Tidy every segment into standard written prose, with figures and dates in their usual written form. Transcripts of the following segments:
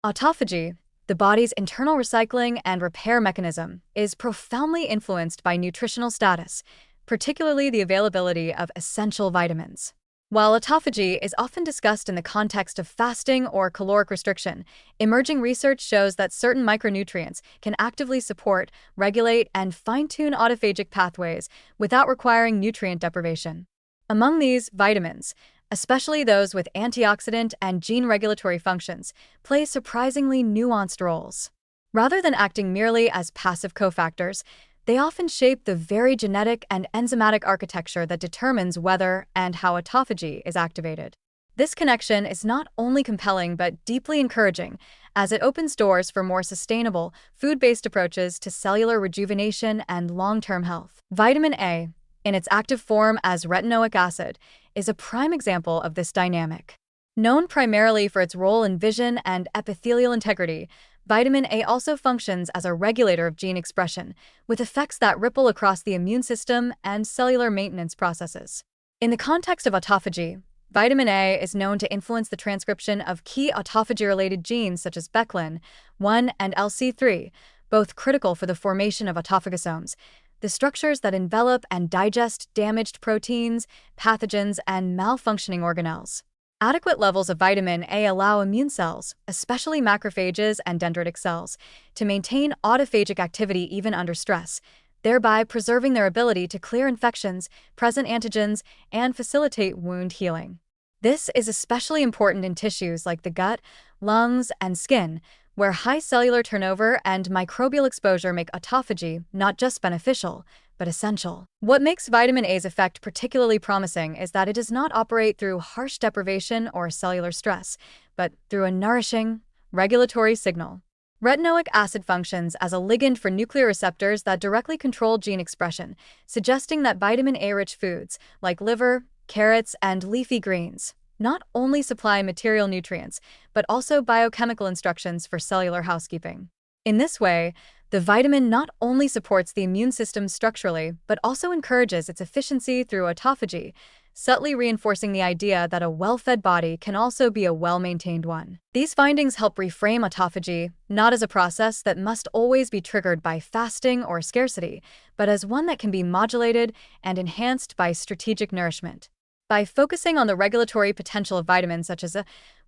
Autophagy, the body's internal recycling and repair mechanism, is profoundly influenced by nutritional status, particularly the availability of essential vitamins. While autophagy is often discussed in the context of fasting or caloric restriction, emerging research shows that certain micronutrients can actively support, regulate, and fine-tune autophagic pathways without requiring nutrient deprivation. Among these, vitamins, especially those with antioxidant and gene regulatory functions, play surprisingly nuanced roles. Rather than acting merely as passive cofactors, they often shape the very genetic and enzymatic architecture that determines whether and how autophagy is activated. This connection is not only compelling but deeply encouraging, as it opens doors for more sustainable, food-based approaches to cellular rejuvenation and long-term health. Vitamin A, in its active form as retinoic acid, is a prime example of this dynamic. Known primarily for its role in vision and epithelial integrity, vitamin A also functions as a regulator of gene expression, with effects that ripple across the immune system and cellular maintenance processes. In the context of autophagy, vitamin A is known to influence the transcription of key autophagy-related genes such as Beclin-1 and LC3, both critical for the formation of autophagosomes, the structures that envelop and digest damaged proteins, pathogens, and malfunctioning organelles. Adequate levels of vitamin A allow immune cells, especially macrophages and dendritic cells, to maintain autophagic activity even under stress, thereby preserving their ability to clear infections, present antigens, and facilitate wound healing. This is especially important in tissues like the gut, lungs, and skin, where high cellular turnover and microbial exposure make autophagy not just beneficial, but essential. What makes vitamin A's effect particularly promising is that it does not operate through harsh deprivation or cellular stress, but through a nourishing, regulatory signal. Retinoic acid functions as a ligand for nuclear receptors that directly control gene expression, suggesting that vitamin A-rich foods, like liver, carrots, and leafy greens, not only supply material nutrients, but also biochemical instructions for cellular housekeeping. In this way, the vitamin not only supports the immune system structurally, but also encourages its efficiency through autophagy, subtly reinforcing the idea that a well-fed body can also be a well-maintained one. These findings help reframe autophagy not as a process that must always be triggered by fasting or scarcity, but as one that can be modulated and enhanced by strategic nourishment. By focusing on the regulatory potential of vitamins such as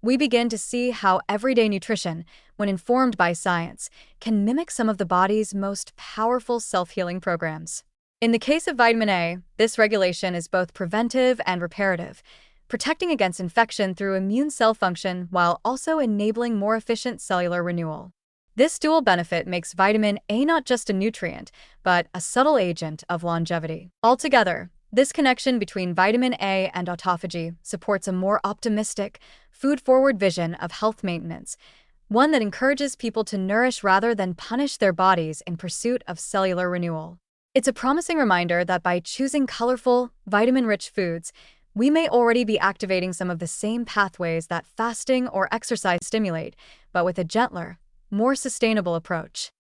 we begin to see how everyday nutrition, when informed by science, can mimic some of the body's most powerful self-healing programs. In the case of vitamin A, this regulation is both preventive and reparative, protecting against infection through immune cell function while also enabling more efficient cellular renewal. This dual benefit makes vitamin A not just a nutrient, but a subtle agent of longevity. Altogether, this connection between vitamin A and autophagy supports a more optimistic, food-forward vision of health maintenance, one that encourages people to nourish rather than punish their bodies in pursuit of cellular renewal. It's a promising reminder that by choosing colorful, vitamin-rich foods, we may already be activating some of the same pathways that fasting or exercise stimulate, but with a gentler, more sustainable approach.